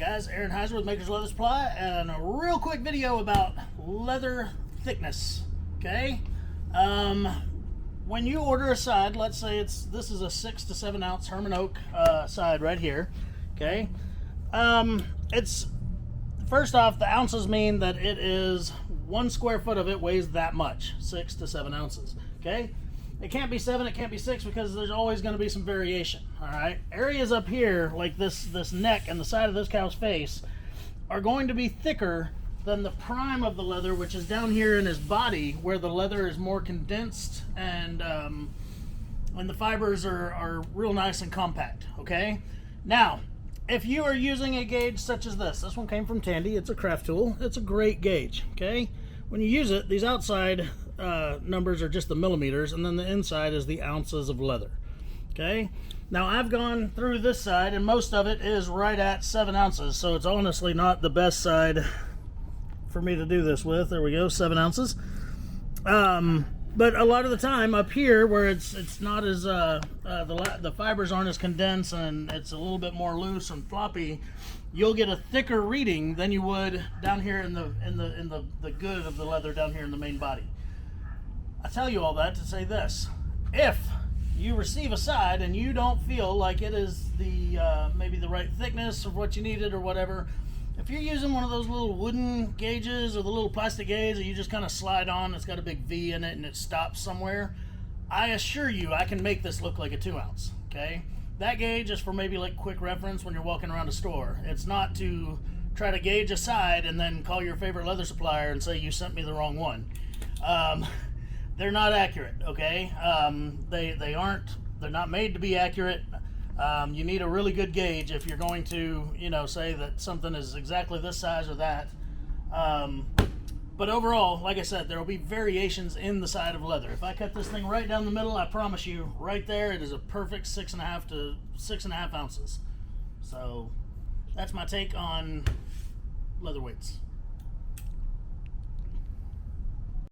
guys, Aaron Heiser with Makers Leather Supply, and a real quick video about leather thickness. Okay, when you order a side, let's say this is a 6 to 7 ounce Herman Oak side right here. Okay, it's first off, the ounces mean that it is 1 square foot of it weighs that much, 6 to 7 ounces. Okay. It can't be 7, it can't be 6, because there's always going to be some variation. All right, areas up here, like this neck and the side of this cow's face, are going to be thicker than the prime of the leather, which is down here in his body, where the leather is more condensed and the fibers are real nice and compact. Okay, now if you are using a gauge such as this one came from Tandy. It's a craft tool. It's a great gauge. Okay, when you use it, these outside numbers are just the millimeters, and then the inside is the ounces of leather. Okay, now I've gone through this side, and most of it is right at 7 ounces, so it's honestly not the best side for me to do this with. There we go, 7 ounces. But a lot of the time up here, where it's not as the fibers aren't as condensed and it's a little bit more loose and floppy, you'll get a thicker reading than you would down here in the good of the leather down here in the main body. I tell you all that to say this: if you receive a side and you don't feel like it is the maybe the right thickness of what you needed or whatever, if you're using one of those little wooden gauges or the little plastic gauge that you just kind of slide on, it's got a big V in it and it stops somewhere, I assure you I can make this look like a 2 ounce. Okay, that gauge is for maybe like quick reference when you're walking around a store. It's not to try to gauge a side and then call your favorite leather supplier and say you sent me the wrong one. They're not accurate. Okay, they're not made to be accurate. You need a really good gauge if you're going to, say that something is exactly this size or that. But overall, like I said, there will be variations in the side of leather. If I cut this thing right down the middle, I promise you, right there, it is a perfect 6.5 to 6.5 ounces. So that's my take on leather weights.